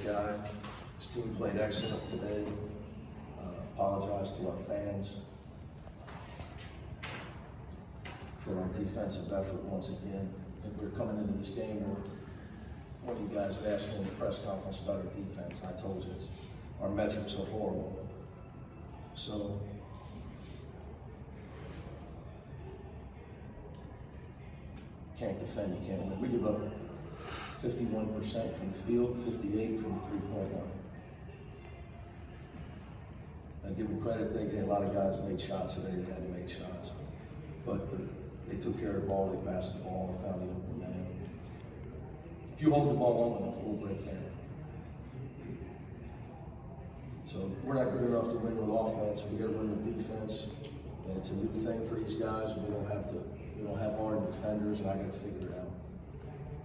guy. His team played excellent today. Apologize to our fans for our defensive effort once again. And we're coming into this game where one of you guys had asked me in the press conference about our defense. I told you our metrics are horrible. So can't defend, you can't win. We give up 51% from the field, 58% from the three-point line. I give them credit, a lot of guys made shots today, they had to make shots. But they took care of the ball, they passed the ball, they found the open man. If you hold the ball long enough, we'll break down. So we're not good enough to win with offense, we gotta win with defense. And it's a new thing for these guys, we don't have hard defenders, and I gotta figure it out.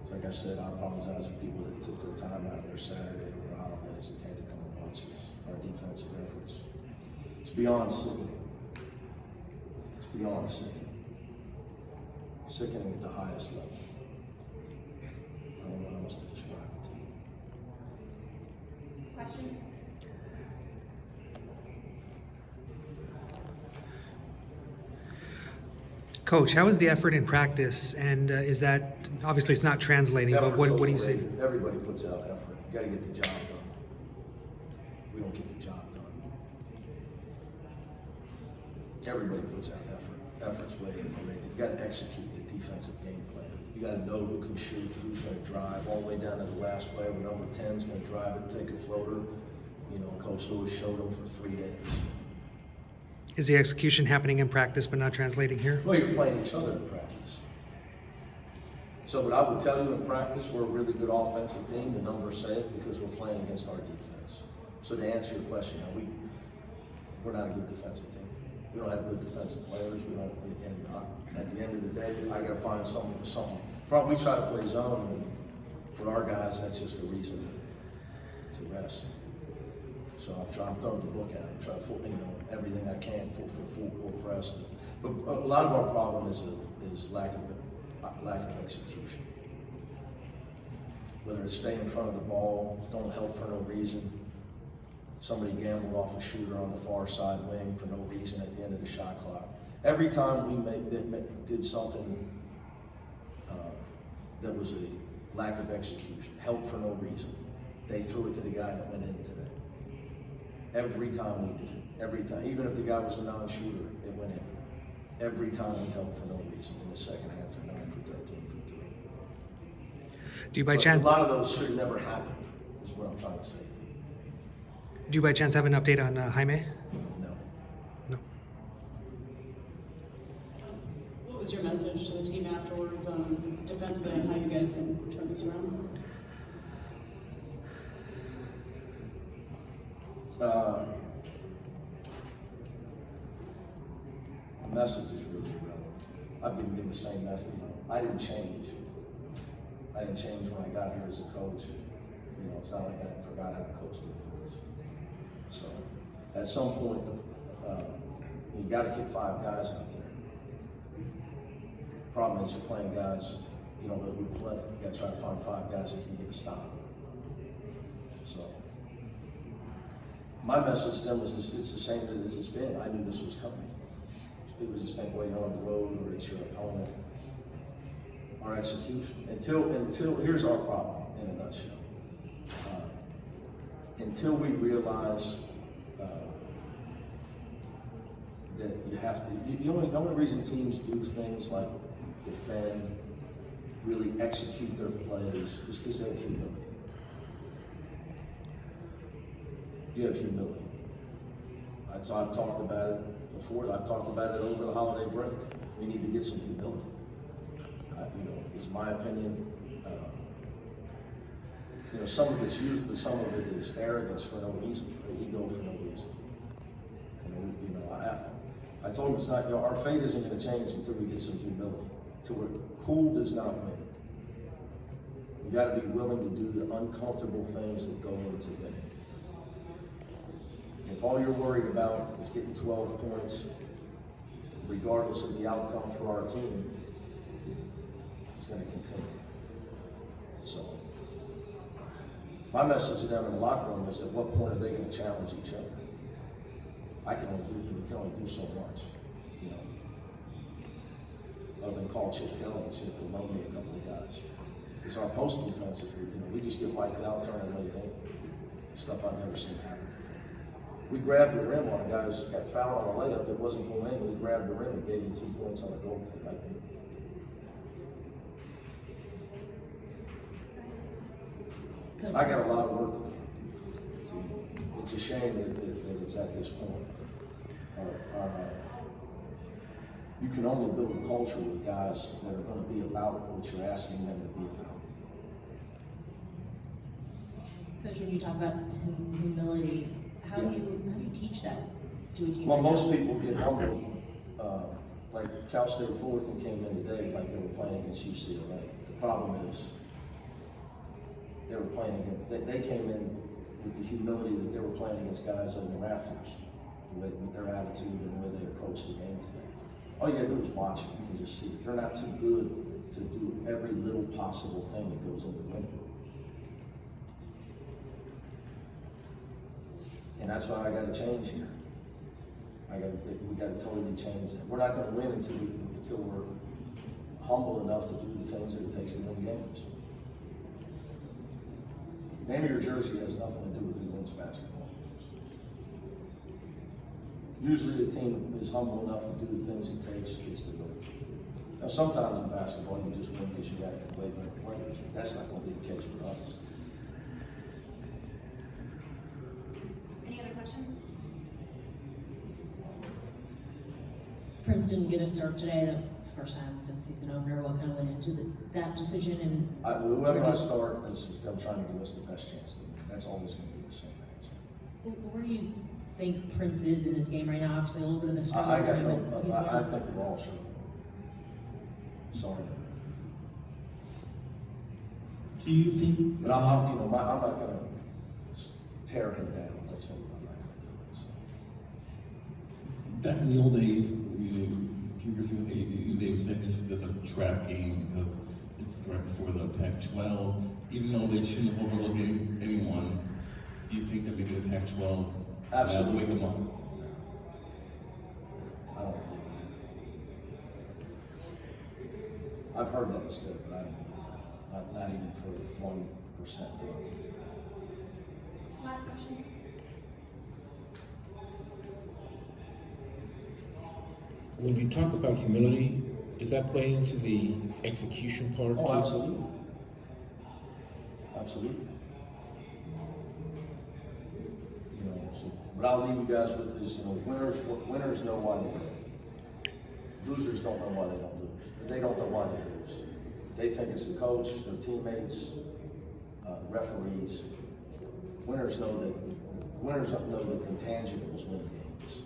So like I said, I apologize to people that took their time out of their Saturday or holidays and had to come and watch this. Our defensive efforts. It's beyond sickening. It's beyond sickening. Sickening at the highest level. I don't know how else to describe it to you. Questions? Coach, how is the effort in practice, and is that, obviously it's not translating, but what do you see? Everybody puts out effort. You gotta get the job done. We don't get the job done. Everybody puts out effort. Effort's way overrated. You gotta execute the defensive game plan. You gotta know who can shoot, who's gonna drive, all the way down to the last player. Number 10's gonna drive it, take a floater. You know, Coach Lewis showed them for 3 days. Is the execution happening in practice but not translating here? Well, you're playing each other in practice. So what I would tell you in practice, we're a really good offensive team. The numbers say it because we're playing against our defense. So to answer your question, we're not a good defensive team. We don't have good defensive players. We don't. And at the end of the day, I got to find something. Probably we try to play zone, and for our guys, that's just a reason to rest. So I'm throwing the book at him, try to everything I can for full court press. But a lot of our problem is lack of execution. Whether it's stay in front of the ball, don't help for no reason. Somebody gambled off a shooter on the far side wing for no reason at the end of the shot clock. Every time we did something that was a lack of execution, help for no reason, they threw it to the guy that went in today. Every time we did it. Every time. Even if the guy was a non-shooter, it went in. Every time we helped for no reason. In the second half, they're 9 for 13 for 3. Do you by chance? A lot of those should never happen, is what I'm trying to say. Do you by chance have an update on Jaime? No. No. What was your message to the team afterwards on defensively and how you guys can turn this around? The message is really irrelevant. I've been given the same message. I didn't change. I didn't change when I got here as a coach. It's not like I forgot how to coach defense. So, at some point, you got to get 5 guys out there. Problem is, you're playing guys you don't know who to play. You got to try to find 5 guys that can get a stop. So. My message to them was it's the same as it's been. I knew this was coming. People just think, well, you're on the road or it's your opponent. Our execution. Until here's our problem in a nutshell. Until we realize that you have to, the only reason teams do things like defend, really execute their plays, is because they have humility. You have humility. I've talked about it before. I've talked about it over the holiday break. We need to get some humility. Is my opinion. Some of it's youth, but some of it is arrogance for no reason, or ego for no reason. I told him it's not. Our fate isn't going to change until we get some humility. To where cool does not win. You got to be willing to do the uncomfortable things that go into winning. If all you're worried about is getting 12 points, regardless of the outcome for our team, it's going to continue. So, My message to them in the locker room is, at what point are they gonna challenge each other? We can only do so much, you know. Other than call Chip Kelly and see if we'll loan me a couple of guys. Because our post defense, we just get wiped out, turn and lay it in. Stuff I've never seen happen. We grabbed the rim on a guy who's got fouled on a layup that wasn't going in. We grabbed the rim and gave him 2 points on a goal. I got a lot of work to do. It's a shame that it's at this point. You can only build a culture with guys that are going to be about what you're asking them to be about. Coach, when you talk about humility, how do you teach that to a team? Well, most people get humbled. Like Cal State Fullerton came in today like they were playing against UCLA. The problem is they were playing against, they came in with the humility that they were playing against guys on the rafters with their attitude and the way they approached the game today. All you gotta do is watch it. You can just see it. They're not too good to do every little possible thing that goes into winning. And that's why I gotta change here. We gotta totally change that. We're not gonna win until we're humble enough to do the things that it takes to win games. The name of your jersey has nothing to do with who wins basketball games. Usually the team is humble enough to do the things it takes, gets to win. Now sometimes in basketball you just win because you got way better players, but that's not gonna be the case for us. Any other questions? Prince didn't get a start today. That's the first time since season opener. What kind of went into that decision? And Whoever I start is I'm trying to give us the best chance to win. That's always going to be the same answer. where do you think Prince is in his game right now? Obviously, a little bit of a struggle. I for got him, no, but he's I won. think we're all sure. Sorry. Do you think? But I'm not gonna tear him down. Like something I'm not gonna do it. So. Back in the old days, a few years ago, they would say this is a trap game because it's right before the Pac-12. Even though they shouldn't have overlooked anyone, do you think that maybe the Pac-12 Absolutely. wake them up? I don't believe that. I've heard that said, but I don't believe that. Not even for 1%. Last question. When you talk about humility, does that play into the execution part? Oh, too? absolutely. Absolutely. So what I'll leave you guys with is, winners know why they win. Losers don't know why they don't lose. They don't know why they lose. They think it's the coach, their teammates, referees. Winners know that intangibles win games.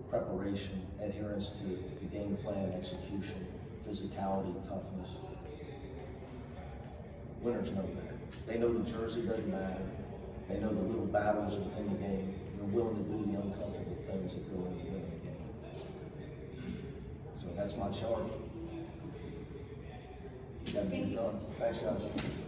Preparation, adherence to the game plan, execution, physicality, toughness. Winners know that. They know the jersey doesn't matter. They know the little battles within the game. They're willing to do the uncomfortable things that go into winning the game. So that's my charge. You got me done. Thanks, guys.